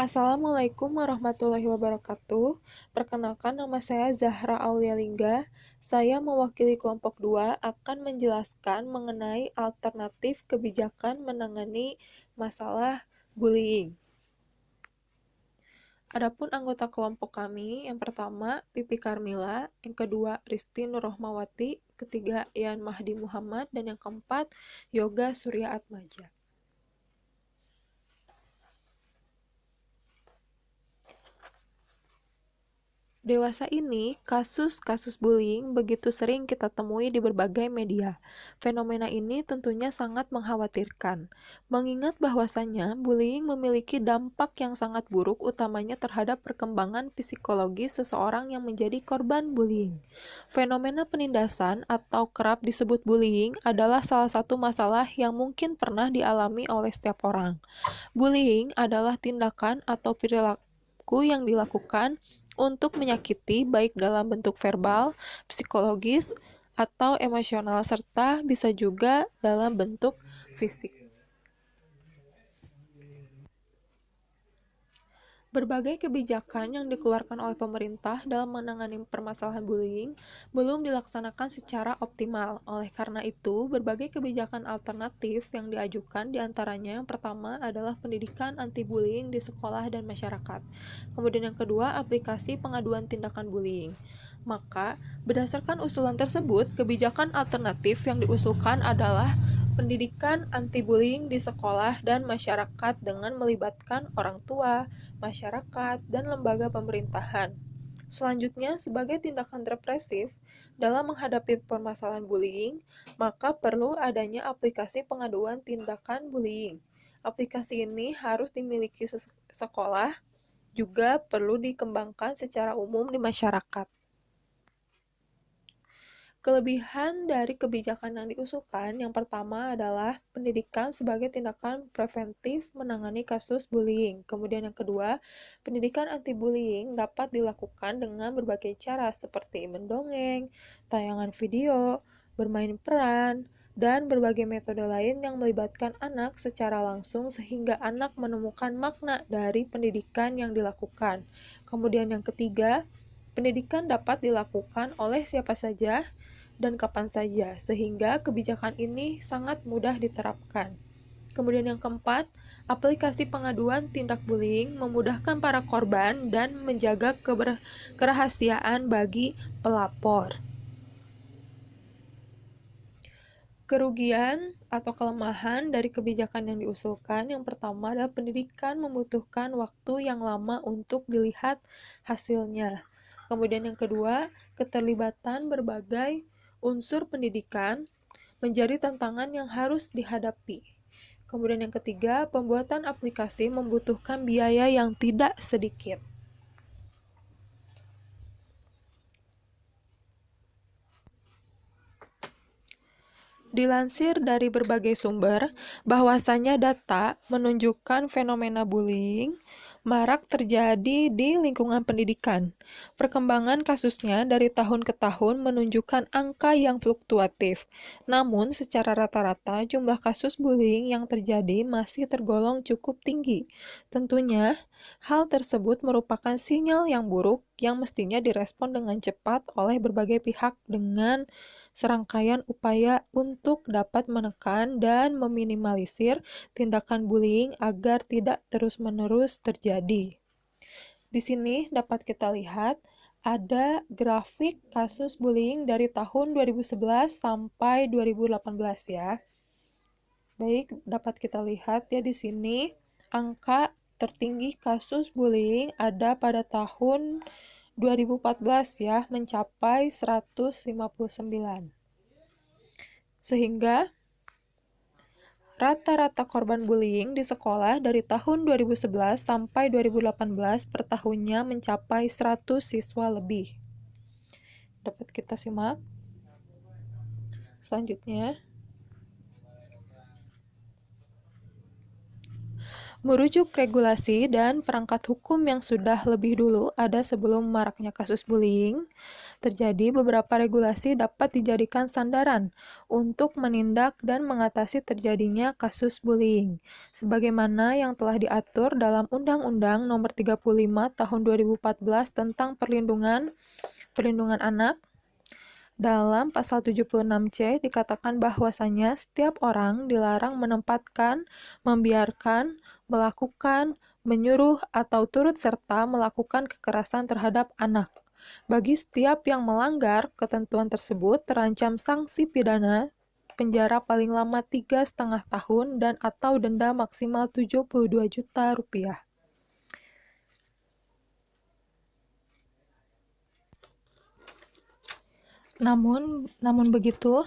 Assalamualaikum warahmatullahi wabarakatuh. Perkenalkan, nama saya Zahra Aulia Lingga. Saya mewakili kelompok 2 akan menjelaskan mengenai alternatif kebijakan menangani masalah bullying. Adapun anggota kelompok kami, yang pertama Pipi Karmila, yang kedua Risti Nurrohmawati, ketiga Ian Mahdi Muhammad, dan yang keempat Yoga Surya Atmaja. Dewasa ini, kasus-kasus bullying begitu sering kita temui di berbagai media. Fenomena ini tentunya sangat mengkhawatirkan, mengingat bahwasannya bullying memiliki dampak yang sangat buruk utamanya terhadap perkembangan psikologi seseorang yang menjadi korban bullying. Fenomena penindasan atau kerap disebut bullying adalah salah satu masalah yang mungkin pernah dialami oleh setiap orang. Bullying adalah tindakan atau perilaku yang dilakukan untuk menyakiti baik dalam bentuk verbal, psikologis, atau emosional serta bisa juga dalam bentuk fisik. Berbagai kebijakan yang dikeluarkan oleh pemerintah dalam menangani permasalahan bullying belum dilaksanakan secara optimal. Oleh karena itu, berbagai kebijakan alternatif yang diajukan diantaranya yang pertama adalah pendidikan anti-bullying di sekolah dan masyarakat. Kemudian yang kedua, aplikasi pengaduan tindakan bullying. Maka, berdasarkan usulan tersebut, kebijakan alternatif yang diusulkan adalah pendidikan anti-bullying di sekolah dan masyarakat dengan melibatkan orang tua, masyarakat, dan lembaga pemerintahan. Selanjutnya, sebagai tindakan represif dalam menghadapi permasalahan bullying, maka perlu adanya aplikasi pengaduan tindakan bullying. Aplikasi ini harus dimiliki sekolah, juga perlu dikembangkan secara umum di masyarakat. Kelebihan dari kebijakan yang diusulkan, yang pertama adalah pendidikan sebagai tindakan preventif menangani kasus bullying. Kemudian yang kedua, pendidikan anti-bullying dapat dilakukan dengan berbagai cara seperti mendongeng, tayangan video, bermain peran, dan berbagai metode lain yang melibatkan anak secara langsung sehingga anak menemukan makna dari pendidikan yang dilakukan. Kemudian yang ketiga, pendidikan dapat dilakukan oleh siapa saja dan kapan saja, sehingga kebijakan ini sangat mudah diterapkan. Kemudian yang keempat, aplikasi pengaduan tindak bullying memudahkan para korban dan menjaga kerahasiaan bagi pelapor. Kerugian atau kelemahan dari kebijakan yang diusulkan, yang pertama adalah pendidikan membutuhkan waktu yang lama untuk dilihat hasilnya. Kemudian yang kedua, keterlibatan berbagai unsur pendidikan menjadi tantangan yang harus dihadapi. Kemudian yang ketiga, pembuatan aplikasi membutuhkan biaya yang tidak sedikit. Dilansir dari berbagai sumber, bahwasannya data menunjukkan fenomena bullying marak terjadi di lingkungan pendidikan. Perkembangan kasusnya dari tahun ke tahun menunjukkan angka yang fluktuatif. Namun, secara rata-rata jumlah kasus bullying yang terjadi masih tergolong cukup tinggi. Tentunya, hal tersebut merupakan sinyal yang buruk yang mestinya direspon dengan cepat oleh berbagai pihak dengan serangkaian upaya untuk dapat menekan dan meminimalisir tindakan bullying agar tidak terus-menerus terjadi. Di sini dapat kita lihat ada grafik kasus bullying dari tahun 2011 sampai 2018 ya. Baik, dapat kita lihat ya di sini angka tertinggi kasus bullying ada pada tahun 2014 ya, mencapai 159. Sehingga rata-rata korban bullying di sekolah dari tahun 2011 sampai 2018 per tahunnya mencapai 100 siswa lebih. Dapat kita simak. Selanjutnya, Merujuk regulasi dan perangkat hukum yang sudah lebih dulu ada sebelum maraknya kasus bullying, terjadi beberapa regulasi dapat dijadikan sandaran untuk menindak dan mengatasi terjadinya kasus bullying, sebagaimana yang telah diatur dalam Undang-Undang Nomor 35 Tahun 2014 tentang Perlindungan Anak. Dalam pasal 76C dikatakan bahwasanya setiap orang dilarang menempatkan, membiarkan, melakukan, menyuruh, atau turut serta melakukan kekerasan terhadap anak. Bagi setiap yang melanggar ketentuan tersebut terancam sanksi pidana penjara paling lama 3,5 tahun dan atau denda maksimal 72 juta rupiah. Namun begitu,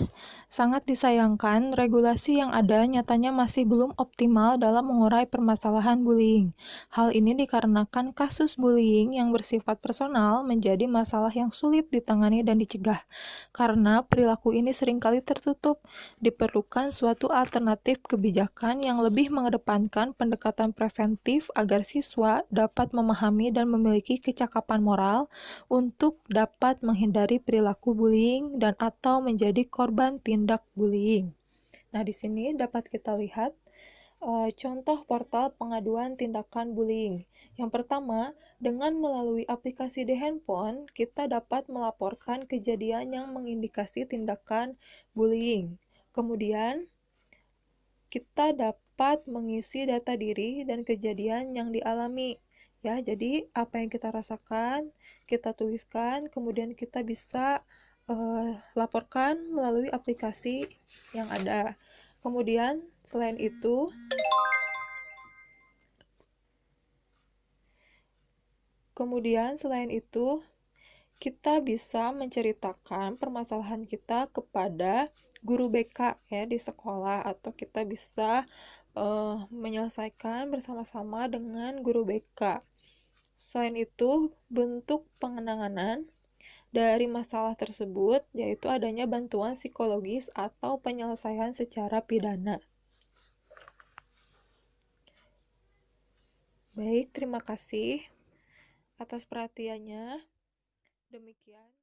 sangat disayangkan regulasi yang ada nyatanya masih belum optimal dalam mengurai permasalahan bullying. Hal ini dikarenakan kasus bullying yang bersifat personal menjadi masalah yang sulit ditangani dan dicegah. Karena perilaku ini seringkali tertutup, diperlukan suatu alternatif kebijakan yang lebih mengedepankan pendekatan preventif agar siswa dapat memahami dan memiliki kecakapan moral untuk dapat menghindari perilaku bullying dan atau menjadi korban tindak bullying. Nah, di sini dapat kita lihat contoh portal pengaduan tindakan bullying. Yang pertama, dengan melalui aplikasi di handphone, kita dapat melaporkan kejadian yang mengindikasi tindakan bullying. Kemudian, kita dapat mengisi data diri dan kejadian yang dialami. Ya, jadi apa yang kita rasakan, kita tuliskan, kemudian kita bisa laporkan melalui aplikasi yang ada. Kemudian selain itu, kita bisa menceritakan permasalahan kita kepada guru BK ya di sekolah, atau kita bisa menyelesaikan bersama-sama dengan guru BK. Selain itu, bentuk pengenangan dari masalah tersebut yaitu adanya bantuan psikologis atau penyelesaian secara pidana. Baik, terima kasih atas perhatiannya. Demikian.